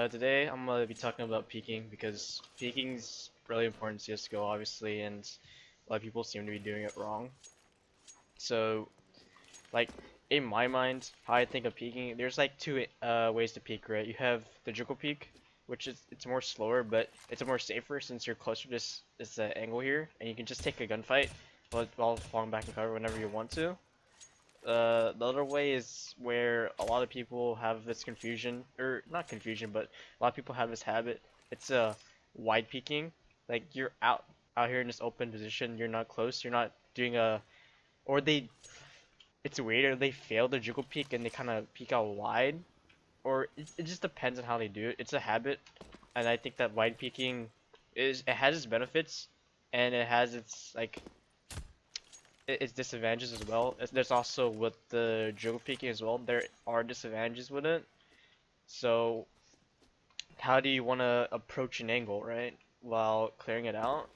Today I'm gonna be talking about peeking because peeking's really important in CSGO, obviously, and a lot of people seem to be doing it wrong. So, like, in my mind, how I think of peeking, there's like two ways to peek, right? You have the juggle peek, which is it's more slower, but it's more safer since you're closer to this angle here, and you can just take a gunfight while falling back and cover whenever you want to. The other way is where a lot of people have this confusion, or not confusion, but a lot of people have this habit. It's wide peeking. Like you're out here in this open position, you're not close, you're not doing a, or they, it's weird, or they fail the jiggle peek and they kind of peek out wide, or it just depends on how they do it. It's a habit, and I think that wide peeking it has its benefits, and it has its like its disadvantages as well. There's also with the jiggle peeking as well. There are disadvantages with it. So how do you want to approach an angle, right, while clearing it out?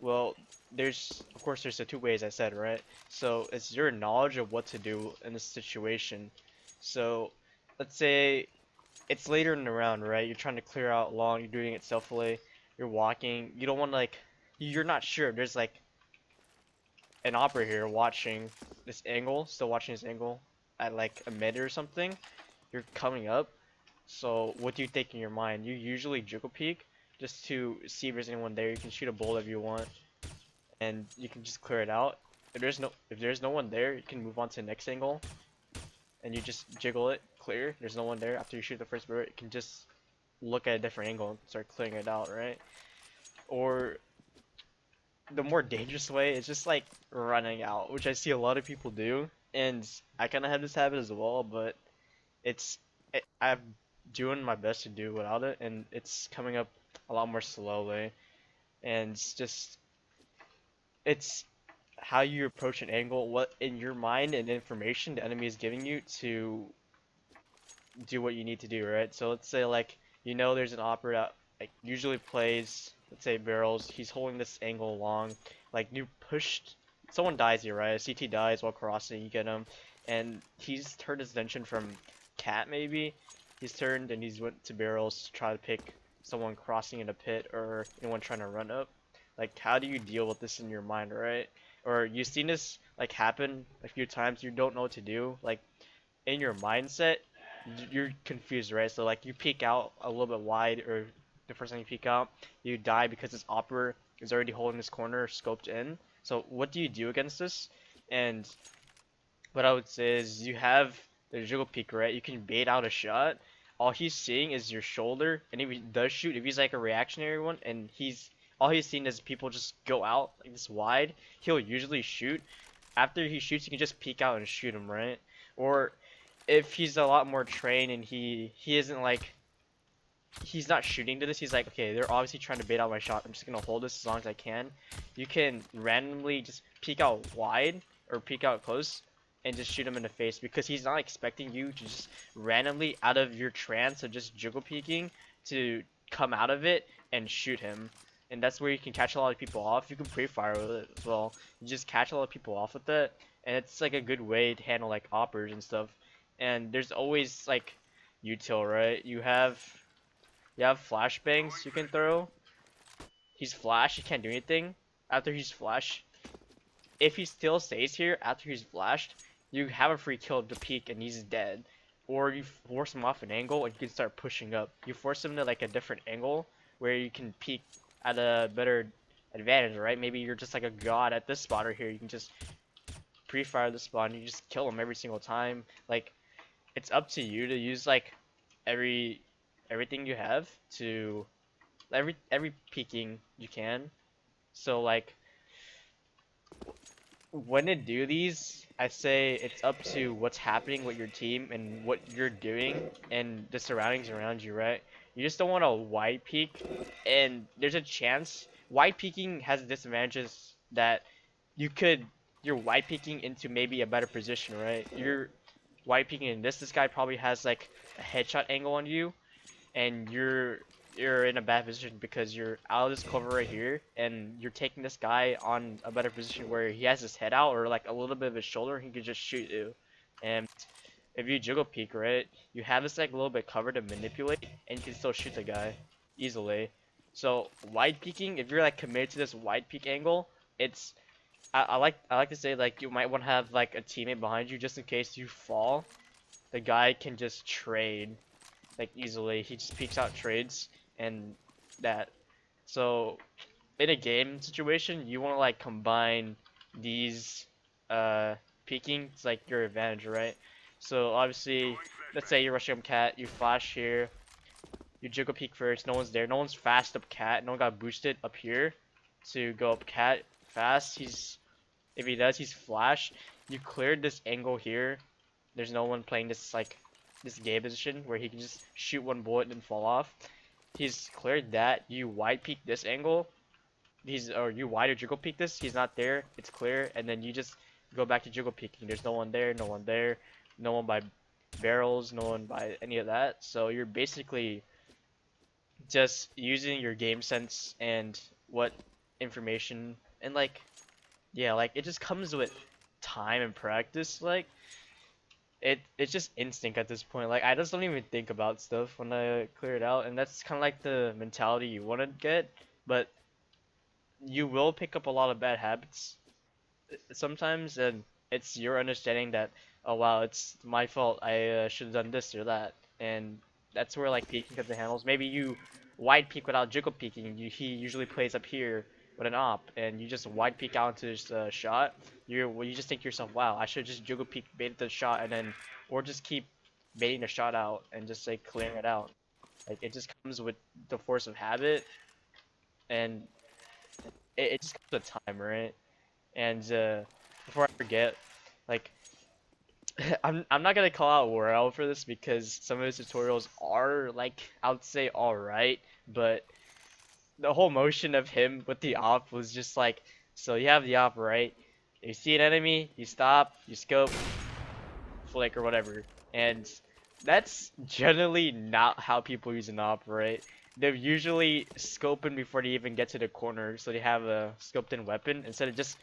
Well, of course there's the two ways I said, right? So it's your knowledge of what to do in this situation. So let's say it's later in the round, right? You're trying to clear out long, you're doing it stealthily, you're walking, you don't want to like, you're not sure. There's like an operator here watching this angle, still watching this angle at like a mid or something, you're coming up. So what do you think in your mind? You usually jiggle peek just to see if there's anyone there. You can shoot a bullet if you want, and you can just clear it out. If there's no one there, you can move on to the next angle, and you just jiggle it, clear. There's no one there. After you shoot the first bullet, you can just look at a different angle and start clearing it out, right? Or the more dangerous way is just like running out, which I see a lot of people do, and I kind of have this habit as well, but I'm doing my best to do without it, and it's coming up a lot more slowly, and it's how you approach an angle, what in your mind and information the enemy is giving you to do what you need to do, right? So let's say like there's an operator that like usually plays, let's say barrels, he's holding this angle long, like you pushed, someone dies here, right? A CT dies while crossing, you get him, and he's turned his attention from cat maybe, he's turned and he's went to barrels to try to pick someone crossing in a pit or anyone trying to run up. Like how do you deal with this in your mind, right? Or you've seen this like happen a few times, you don't know what to do, like in your mindset you're confused, right? So like you peek out a little bit wide, or the first time you peek out, you die because this opera is already holding this corner scoped in. So what do you do against this? And what I would say is you have the jiggle peek, right? You can bait out a shot. All he's seeing is your shoulder, and if he does shoot, if he's like a reactionary one, and all he's seeing is people just go out like this wide, he'll usually shoot. After he shoots, you can just peek out and shoot him, right? Or if he's a lot more trained and he isn't like, he's not shooting to this, he's like, okay, they're obviously trying to bait out my shot, I'm just gonna hold this as long as I can. You can randomly just peek out wide or peek out close and just shoot him in the face, because he's not expecting you to just randomly out of your trance of just jiggle peeking to come out of it and shoot him. And that's where you can catch a lot of people off. You can pre-fire with it as well. You just catch a lot of people off with it, and it's like a good way to handle like oppers and stuff. And there's always like util, right? You have flashbangs you can throw. He's flash, he can't do anything. After he's flash, if he still stays here after he's flashed, you have a free kill to peek and he's dead. Or you force him off an angle and you can start pushing up. You force him to like a different angle where you can peek at a better advantage, right? Maybe you're just like a god at this spot right here. You can just pre-fire the spot and you just kill him every single time. Like, it's up to you to use like everything you have to every peeking you can. So like when to do these, I say it's up to what's happening with your team and what you're doing and the surroundings around you, right? You just don't want to wide peek, and there's a chance wide peeking has disadvantages that you're wide peeking into maybe a better position, right? You're wide peeking in this guy probably has like a headshot angle on you, and you're in a bad position because you're out of this cover right here, and you're taking this guy on a better position where he has his head out or like a little bit of his shoulder, he could just shoot you. And if you jiggle peek, right, you have this like a little bit cover to manipulate, and you can still shoot the guy easily. So wide peeking, if you're like committed to this wide peek angle, it's I like to say like you might want to have like a teammate behind you just in case you fall. The guy can just trade like easily. He just peeks out trades and that. So in a game situation, you want to like combine these uh peeking to like your advantage, right? So obviously, let's say you're rushing up cat, you flash here, you jiggle peek first, no one's there, no one's fast up cat, no one got boosted up here to go up cat fast. He's if he does, he's flash. You cleared this angle here. There's no one playing this like this game position where he can just shoot one bullet and fall off. He's cleared that. You wide peek this angle. You wide or jiggle peek this. He's not there. It's clear, and then you just go back to jiggle peeking. There's no one there. No one there. No one by barrels. No one by any of that. So you're basically just using your game sense and what information and like yeah, like it just comes with time and practice. Like it's just instinct at this point. Like I just don't even think about stuff when I clear it out, and that's kind of like the mentality you want to get. But you will pick up a lot of bad habits sometimes, and it's your understanding that oh wow, it's my fault. I should have done this or that, and that's where like peeking comes in handles. Maybe you wide peek without jiggle peeking. He usually plays up here with an op, and you just wide peek out into his shot. You just think to yourself, wow, I should just jiggle peek bait the shot, and then or just keep baiting the shot out and just like clearing it out. Like it just comes with the force of habit, and it just comes with time, right? And before I forget, like I'm not gonna call out Worrell for this because some of his tutorials are like I would say alright, but the whole motion of him with the op was just like so you have the op right, you see an enemy, you stop, you scope, flick or whatever, and that's generally not how people use an op, right? They're usually scoping before they even get to the corner, so they have a scoped in weapon instead of just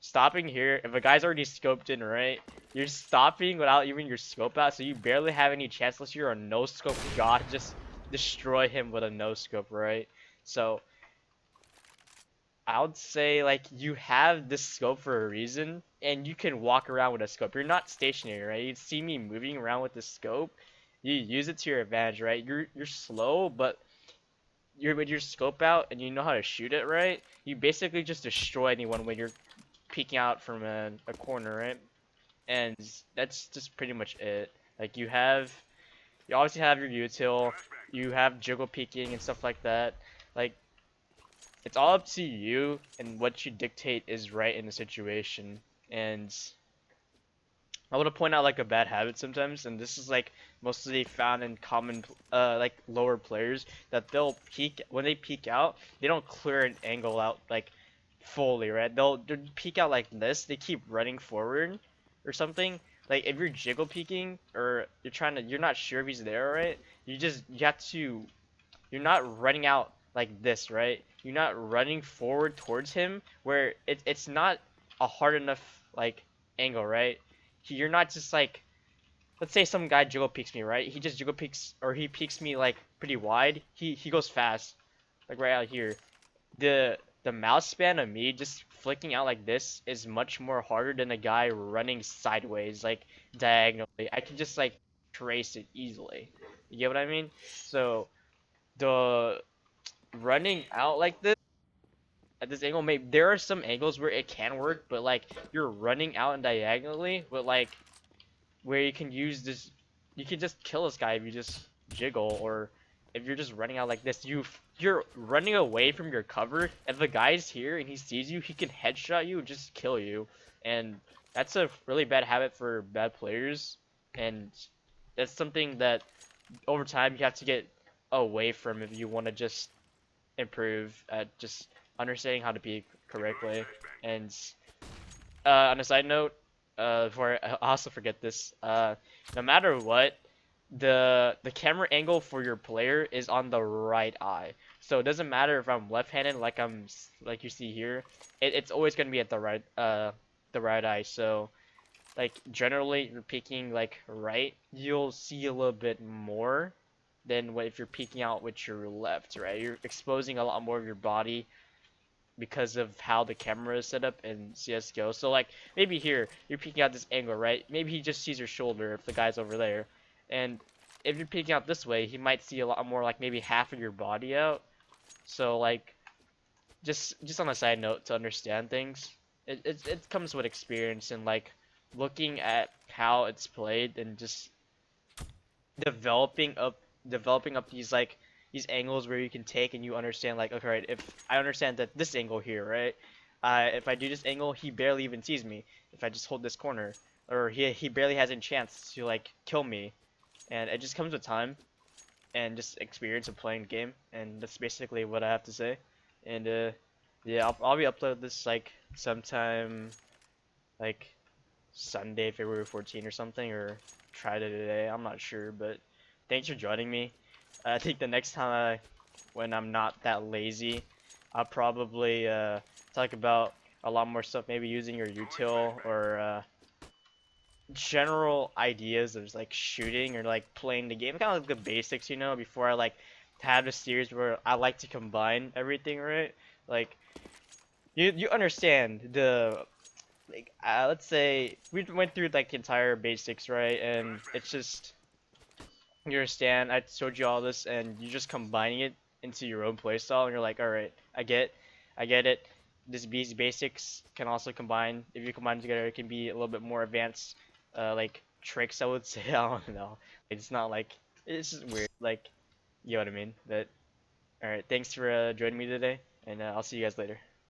stopping here. If a guy's already scoped in, right, you're stopping without even your scope out, so you barely have any chance unless you're a no scope god to just destroy him with a no scope, right? So I would say like you have this scope for a reason, and you can walk around with a scope. You're not stationary, right? You see me moving around with the scope. You use it to your advantage, right? You're slow, but you're with your scope out and you know how to shoot it, right? You basically just destroy anyone when you're peeking out from a corner, right? And that's just pretty much it. Like you obviously have your util, you have jiggle peeking and stuff like that. Like it's all up to you and what you dictate is right in the situation. And I want to point out like a bad habit sometimes, and this is like mostly found in common like lower players that they'll peek when they peek out, they don't clear an angle out like fully, right? They'll peek out like this, they keep running forward or something. Like if you're jiggle peeking or you're not sure if he's there, right? You have to you're not running out like this, right? You're not running forward towards him where it's not a hard enough like angle, right? You're not just like let's say some guy jiggle peeks me, right? He just jiggle peeks or he peeks me like pretty wide. He goes fast, like right out here. The mouse span of me just flicking out like this is much more harder than a guy running sideways, like diagonally. I can just like trace it easily. You get what I mean? So the running out like this at this angle, maybe there are some angles where it can work, but like you're running out and diagonally with like where you can use this, you can just kill this guy if you just jiggle, or if you're just running out like this, you're running away from your cover. If the guy's here and he sees you, he can headshot you and just kill you, and that's a really bad habit for bad players, and that's something that over time you have to get away from if you want to just improve at just understanding how to peek correctly. And on a side note, before I also forget this, no matter what, the camera angle for your player is on the right eye. So it doesn't matter if I'm left-handed like you see here. It's always gonna be at the right eye. So like generally you're peeking like right, you'll see a little bit more than what if you're peeking out with your left, right? You're exposing a lot more of your body because of how the camera is set up in CSGO. So like maybe here you're peeking out this angle, right? Maybe he just sees your shoulder if the guy's over there, and if you're peeking out this way, he might see a lot more, like maybe half of your body out. So like just on a side note to understand things, it comes with experience and like looking at how it's played and just developing up developing up these like these angles where you can take and you understand like, okay, right, if I understand that this angle here, right, if I do this angle, he barely even sees me. If I just hold this corner, or he barely has a chance to like kill me. And it just comes with time and just experience of playing the game, and that's basically what I have to say. And yeah, I'll be upload this like sometime like Sunday, February 14 or something, or try it today. I'm not sure, but thanks for joining me. I think the next time when I'm not that lazy, I'll probably talk about a lot more stuff, maybe using your util or general ideas of like shooting or like playing the game, kind of like the basics, you know, before I like have a series where I like to combine everything, right? Like you understand the like let's say we went through like the entire basics, right? And it's just you understand I showed you all this and you're just combining it into your own playstyle and you're like, all right, I get it. These basics can also combine. If you combine them together, it can be a little bit more advanced, like tricks. I would say. I don't know. It's not like it's just weird. Like you know what I mean. But all right, thanks for joining me today, and I'll see you guys later.